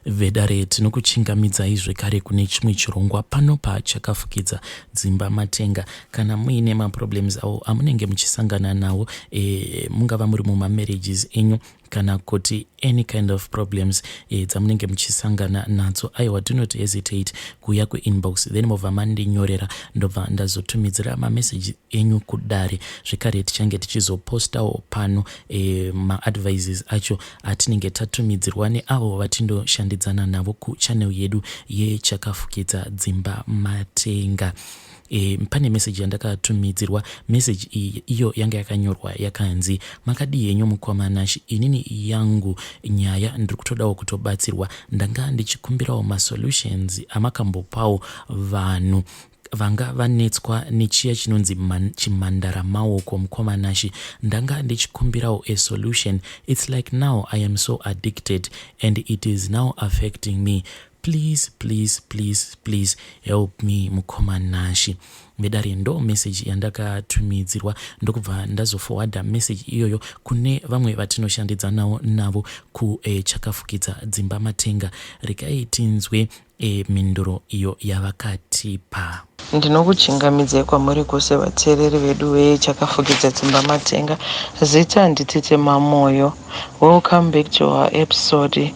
Vedare tinokuchingamidzai zvekare kune chimwe chirongwa pano paChakafukidza Dzimba Matenga. Kana muine maproblems avo amunenge muchisangana nawo, mungava muri mumamarriages enyu kana kuti any kind of problems dzamunenge muchisangana nadzo, aiwa, do not hesitate kuuya kuinbox, then mobva mandinyorera ndobva ndazotumidzira mameseji enyu kudare. Zvekare tichange tichizopostawo pano maadvices acho atinenge tatumidzirwa neavo vatindoshandidzana navo kuchannel yedu yeChakafukidza Dzimba Matenga. Pane message yandakatumidzirwa. Message iyo yanga yakanyorwa yakanzi, makadii henyu mukomanashi, inini yangu nyaya ndiri kutodawo kutobatsirwa. Ndanga ndichikumbirawo masolutions amakambopawo vanhu vanga vanetswa nechiya chinonzi Chimhandara Maoko mukomanashi. Ndanga ndichikumbirawo a solution. It's like now I am so addicted and it is now affecting me. Please, please, please, please help me mukomanashi. Vedare ndo message yandakatumidzirwa, ndokubva ndazoforwarda message iyoyo kune vamwe vatinoshandidzanawo navo kuChakafukidza Dzimba Matenga. Regai tinzwe mhinduro iyo yavakatipa. Ndinokuchingamidzai kwamuri kwose vateereri vedu veChakafukidza Dzimba Matenga. Zita nditete Mamoyo. Welcome back to our episode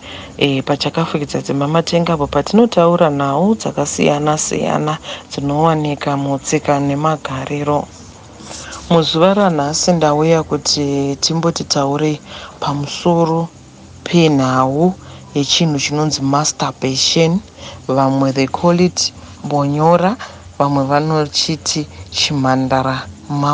paChakafukidza Dzimba Matenga, apo patinotaura nhau dzakasiyana siyana dzinowanika mutsika nemagariro. Muzuva ranhasi ndauya kuti timbotitaurei pamusoro penhau yechinhu chinonzi masturbation. Vamwe they call it bonyora, vamwe vanochiti Chimhandara Maoko.